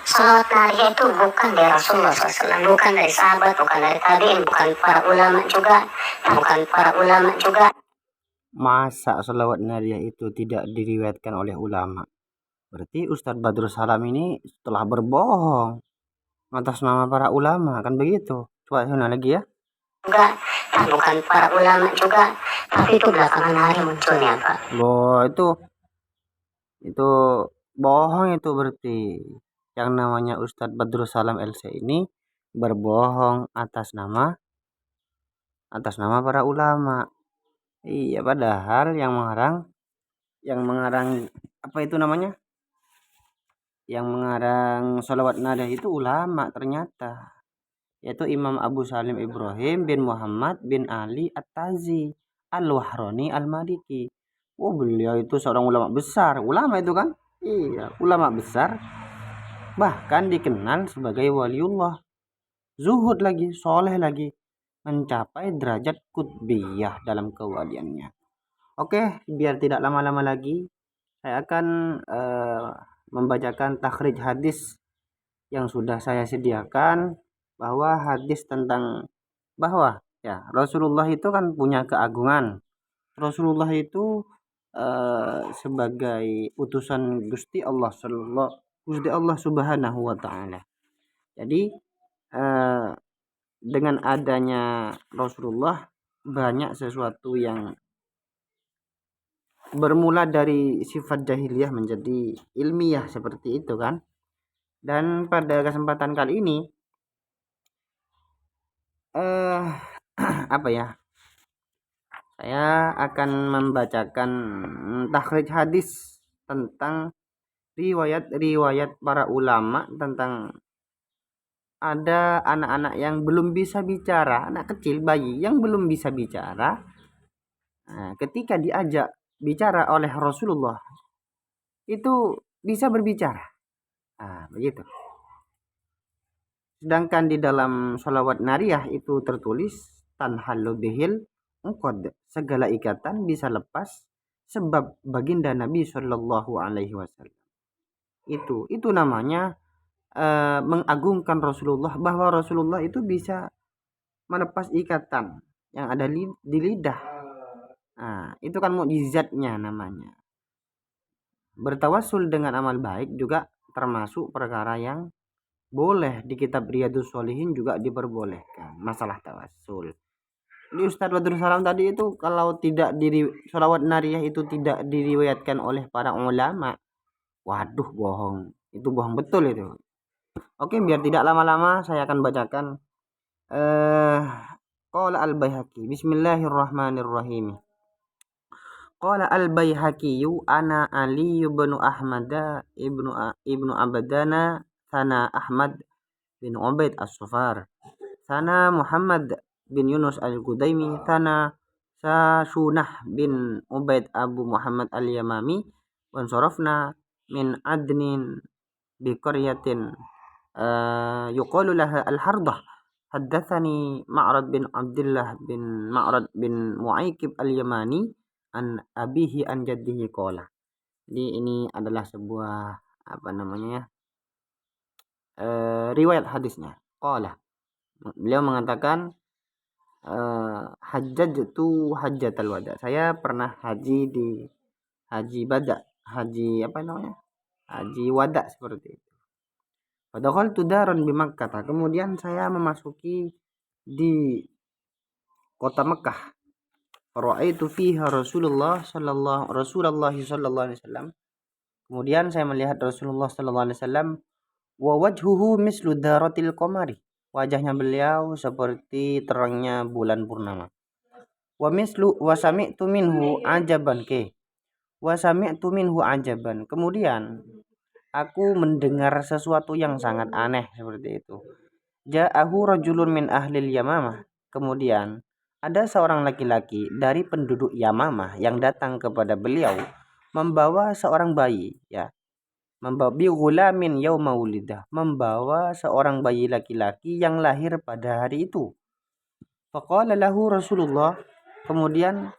Salawat naria itu bukan dari Rasulullah SAW, bukan dari sahabat, bukan dari tabi'in, bukan para ulama juga, bukan para ulama juga. Masa salawat naria itu tidak diriwayatkan oleh ulama? Berarti Ustadz Badrus Salam ini telah berbohong atas nama para ulama, kan begitu? Coba sana lagi ya. Juga, bukan para ulama juga, tapi itu belakangan hari munculnya, Pak. Loh, itu bohong itu berarti. Yang namanya Ustadz Badrus Salam LC ini berbohong atas nama para ulama. Iya, padahal yang mengarang apa itu namanya? Yang mengarang sholawat nadia itu ulama ternyata, yaitu Imam Abu Salim Ibrahim bin Muhammad bin Ali At-Tazi Al-Wahroni Al-Maliki. Oh, beliau itu seorang ulama besar. Ulama itu kan? Iya, ulama besar. Bahkan dikenal sebagai waliullah. Zuhud lagi, soleh lagi. Mencapai derajat kutbiyah dalam kewaliannya. Oke, biar tidak lama-lama lagi, saya akan membacakan takhrij hadis yang sudah saya sediakan, bahwa hadis tentang bahwa ya Rasulullah itu kan punya keagungan. Rasulullah itu sebagai utusan Gusti Allah Subhanahu wa taala. Jadi dengan adanya Rasulullah, banyak sesuatu yang bermula dari sifat jahiliyah menjadi ilmiah seperti itu kan. Dan pada kesempatan kali ini apa ya, saya akan membacakan takhrij hadis tentang riwayat-riwayat para ulama tentang ada anak-anak yang belum bisa bicara, anak kecil, bayi yang belum bisa bicara. Nah, ketika diajak bicara oleh Rasulullah itu bisa berbicara. Nah, begitu. Sedangkan di dalam sholawat nariyah itu tertulis tanhalu bihil ungkod, segala ikatan bisa lepas sebab baginda Nabi Shallallahu Alaihi Wasallam. Itu namanya mengagungkan Rasulullah, bahwa Rasulullah itu bisa melepas ikatan yang ada di lidah. Nah, itu kan mukjizatnya namanya. Bertawasul dengan amal baik juga termasuk perkara yang boleh di kitab Riyadus Sholihin juga diperbolehkan masalah tawasul. Di Ustadz Badrus Salam tadi itu kalau tidak sholawat nariyah itu tidak diriwayatkan oleh para ulama, waduh bohong. Itu bohong betul itu. Oke, biar tidak lama-lama saya akan bacakan qala al-Baihaqi. Bismillahirrahmanirrahim. Qala al-Baihaqi ana Ali ibnu Ahmad ibnu Abdana sana Ahmad bin Ubaid as-Sufar sana Muhammad bin Yunus al-Qudaimi sana Sunah bin Ubaid Abu Muhammad al-Yamami wan sarafna min adnin bi qaryatin yuqalu laha al-Hardah. Haddatsani Ma'rad bin Abdullah bin Ma'rad bin Mu'aikib al-Yamani an abihi an jaddihi qala. Jadi ini adalah sebuah apa namanya riwayat hadisnya. Qala, beliau mengatakan hajjatu hajjatal wada. Saya pernah haji di haji bada, haji apa namanya? Haji wada seperti itu. Padahal tudaron di Makkah. Kemudian saya memasuki di kota Mekah. Ra'aitu fiha Rasulullah sallallahu alaihi wasallam. Kemudian saya melihat Rasulullah sallallahu alaihi wasallam wa wajhuhu mislu daratil qamari. Wajahnya beliau seperti terangnya bulan purnama. Wa sami'tu minhu ajaban ke. Wa sami'tu minhu ajaban. Kemudian aku mendengar sesuatu yang sangat aneh seperti itu. Ja'ahu rajulun min ahlil Yamamah. Kemudian ada seorang laki-laki dari penduduk Yamamah yang datang kepada beliau membawa seorang bayi, ya. Membawa bi ghulamin yauma wulidah, membawa seorang bayi laki-laki yang lahir pada hari itu. Faqala lahu Rasulullah. Kemudian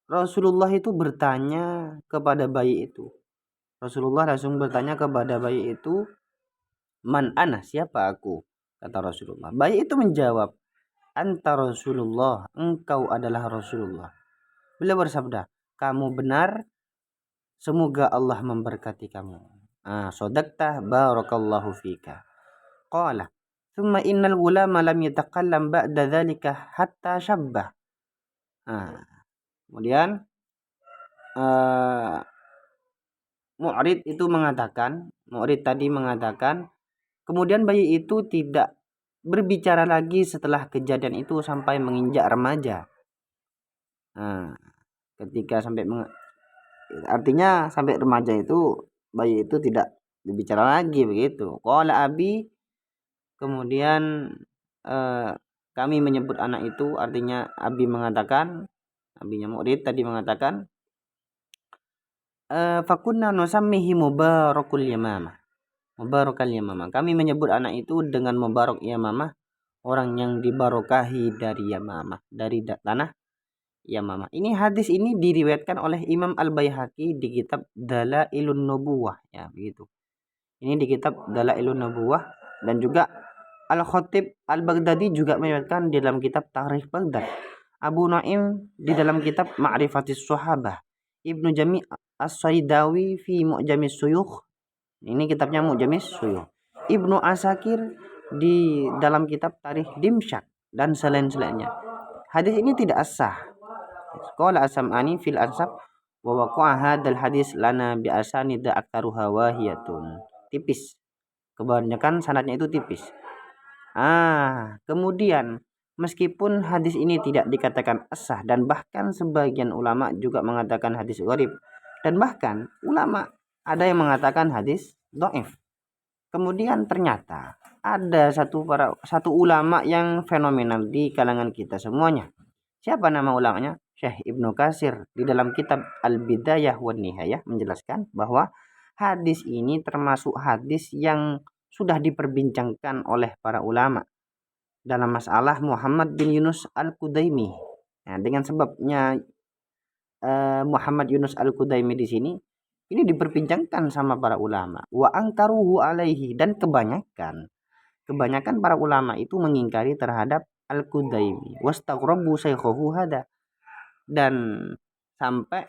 Rasulullah itu bertanya kepada bayi itu. Rasulullah langsung bertanya kepada bayi itu, "Man ana? Siapa aku?" Kata Rasulullah. Bayi itu menjawab, "Anta Rasulullah, engkau adalah Rasulullah." Beliau bersabda, "Kamu benar, semoga Allah memberkati kamu." Sodakta barakallahu fika. Qala, "Thumma innal gulama lam yatakallam ba'da dhalika hatta syabbah." Kemudian Mu'rid tadi mengatakan, kemudian bayi itu tidak berbicara lagi setelah kejadian itu sampai menginjak remaja. Ketika artinya sampai remaja itu bayi itu tidak berbicara lagi begitu. Qala abi, kemudian kami menyebut anak itu, artinya abi mengatakan, abinya Mu'rid tadi mengatakan, fakunna nusammihi mubarakul yamamah. Mubarakal yamamah. Kami menyebut anak itu dengan mubarak yamamah, orang yang dibarokahi dari Yamamah, dari tanah Yamamah. Ini hadis ini diriwayatkan oleh Imam Al-Baihaqi di kitab Dalailun Nubuwah, ya begitu. Ini di kitab Dalailun Nubuwah, dan juga Al-Khatib Al-Baghdadi juga meriwayatkan di dalam kitab Tarikh Baghdad. Abu Nuaim di dalam kitab Ma'rifatis Sahabah. Ibnu Jami' As-Saidawi fi Mu'jamis Suyukh. Ini kitabnya Mu'jamis Suyukh. Ibnu Asakir di dalam kitab Tarikh Dimsyaq dan selain-selainnya. Hadis ini tidak sah. Qala As-Sam'ani fil Ansab wa waqa'a hadzal hadis lana bi asanid aktsaruha wahiyatun. Tipis. Kebanyakan sanadnya itu tipis. Kemudian meskipun hadis ini tidak dikatakan sah, dan bahkan sebagian ulama juga mengatakan hadis gharib, dan bahkan ulama ada yang mengatakan hadis dhaif. Kemudian ternyata ada satu ulama yang fenomenal di kalangan kita semuanya. Siapa nama ulamanya? Syekh Ibnu Katsir di dalam kitab Al-Bidayah wan Nihayah menjelaskan bahwa hadis ini termasuk hadis yang sudah diperbincangkan oleh para ulama dalam masalah Muhammad bin Yunus Al-Qudaimi. Nah, dengan sebabnya Muhammad Yunus Al-Qudaimi di sini ini diperbincangkan sama para ulama. Wa angkaruhu alaihi, dan kebanyakan para ulama itu mengingkari terhadap Al-Qudaimi. Wastaghrabu shaykhahu hada, dan sampai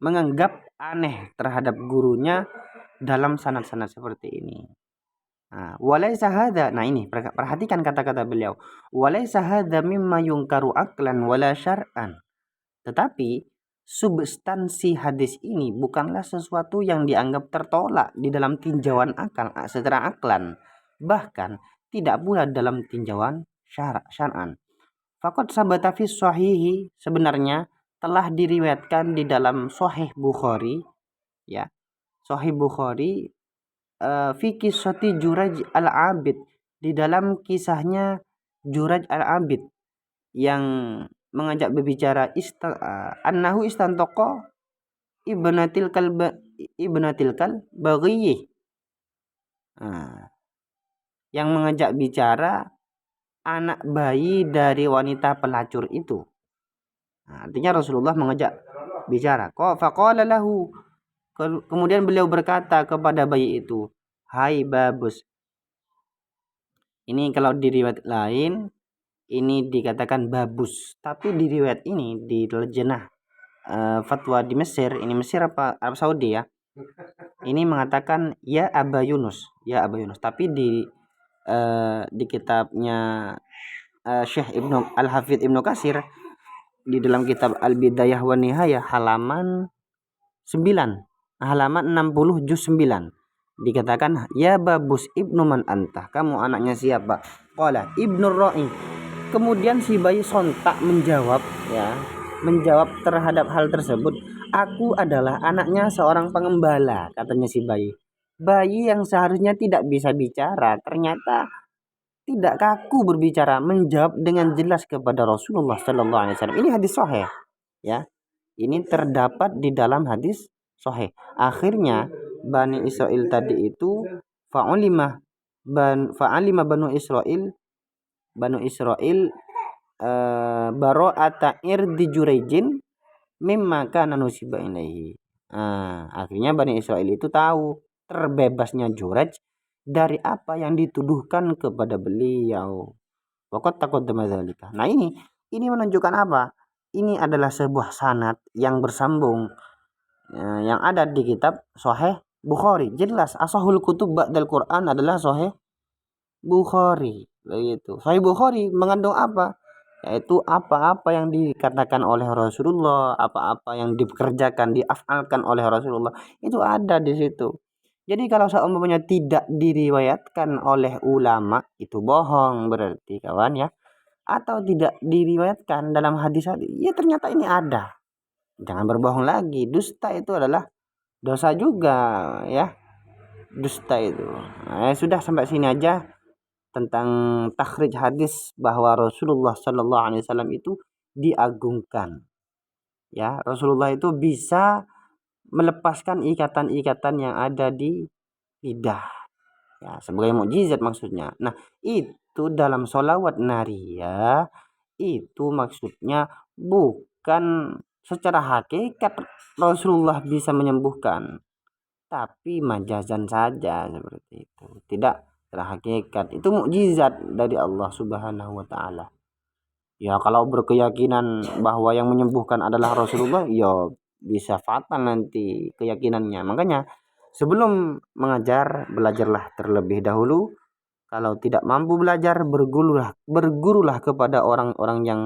menganggap aneh terhadap gurunya dalam sanad-sanad seperti ini. Walaysa hadza, nah ini perhatikan kata-kata beliau, walaysa hadza mimma yunkaru aqlan wala syar'an. Tetapi substansi hadis ini bukanlah sesuatu yang dianggap tertolak di dalam tinjauan akal secara aklan, bahkan tidak pula dalam tinjauan syar'an. Faqad sabata fi sahihi, sebenarnya telah diriwayatkan di dalam Sahih Bukhari, ya. Sahih Bukhari fi qissati Juraj Al-Abid, di dalam kisahnya Juraj Al-Abid yang mengajak berbicara annahu istantaqa ibnatil baghiyih, yang mengajak bicara anak bayi dari wanita pelacur itu. Artinya Rasulullah mengajak bicara. Faqala lahu, kemudian beliau berkata kepada bayi itu, "Hai babus." Ini kalau di riwayat lain ini dikatakan babus, tapi di riwayat ini di Lajnah fatwa di Mesir, ini Mesir apa Arab Saudi ya, ini mengatakan ya Aba Yunus, tapi di kitabnya Syekh Ibnu Al-Hafidz Ibnu Katsir di dalam kitab Al-Bidayah wan Nihayah halaman 60 juz 9 dikatakan, ya babus ibnu man anta, kamu anaknya siapa? Qala ibnu ra'i. Kemudian si bayi sontak menjawab terhadap hal tersebut, aku adalah anaknya seorang pengembala, katanya si bayi. Bayi yang seharusnya tidak bisa bicara ternyata tidak kaku berbicara, menjawab dengan jelas kepada Rasulullah sallallahu alaihi wasallam. Ini hadis sahih, ya. Ini terdapat di dalam hadis sahih. Akhirnya Bani Israel tadi itu fa'alima Banu Israel bara'ata irdi Jurejin mimma kana nusiba ilaihi. Akhirnya Bani Israel itu tahu terbebasnya Jurej dari apa yang dituduhkan kepada beliau. Waqad taqaddama dzalika. Nah, ini menunjukkan apa? Ini adalah sebuah sanad yang bersambung yang ada di kitab Sahih Bukhari. Jelas asahul kutub ba'dal Quran adalah Sahih Bukhari. Begitu. Sahih Bukhari mengandung apa? Yaitu apa-apa yang dikatakan oleh Rasulullah, apa-apa yang dikerjakan, diafalkan oleh Rasulullah, itu ada di situ. Jadi kalau seumpamanya tidak diriwayatkan oleh ulama, itu bohong berarti kawan ya. Atau tidak diriwayatkan dalam hadis-hadis, ya ternyata ini ada. Jangan berbohong lagi. Dusta itu adalah dosa juga ya. Dusta itu. Nah, sudah sampai sini aja tentang takhrij hadis bahwa Rasulullah Shallallahu Alaihi Wasallam itu diagungkan. Ya, Rasulullah itu bisa melepaskan ikatan-ikatan yang ada di lidah. Ya, sebagai mukjizat maksudnya. Nah, itu dalam sholawat nariyah itu maksudnya bukan secara hakikat Rasulullah bisa menyembuhkan, tapi majazan saja seperti itu. Tidak secara hakikat. Itu mukjizat dari Allah Subhanahu wa taala. Ya, kalau berkeyakinan bahwa yang menyembuhkan adalah Rasulullah, ya bisa fatal nanti keyakinannya. Makanya sebelum mengajar, belajarlah terlebih dahulu. Kalau tidak mampu belajar, bergurulah kepada orang-orang yang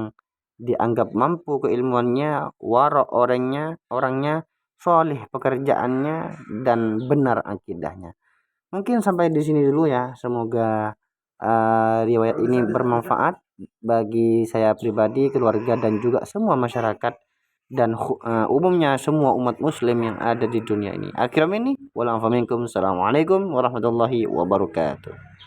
dianggap mampu keilmuannya, warok orangnya soleh pekerjaannya dan benar akidahnya. Mungkin sampai di sini dulu ya. Semoga riwayat ini bermanfaat bagi saya pribadi, keluarga dan juga semua masyarakat dan umumnya semua umat muslim yang ada di dunia ini. Akhirnya ini, assalamualaikum warahmatullahi wabarakatuh.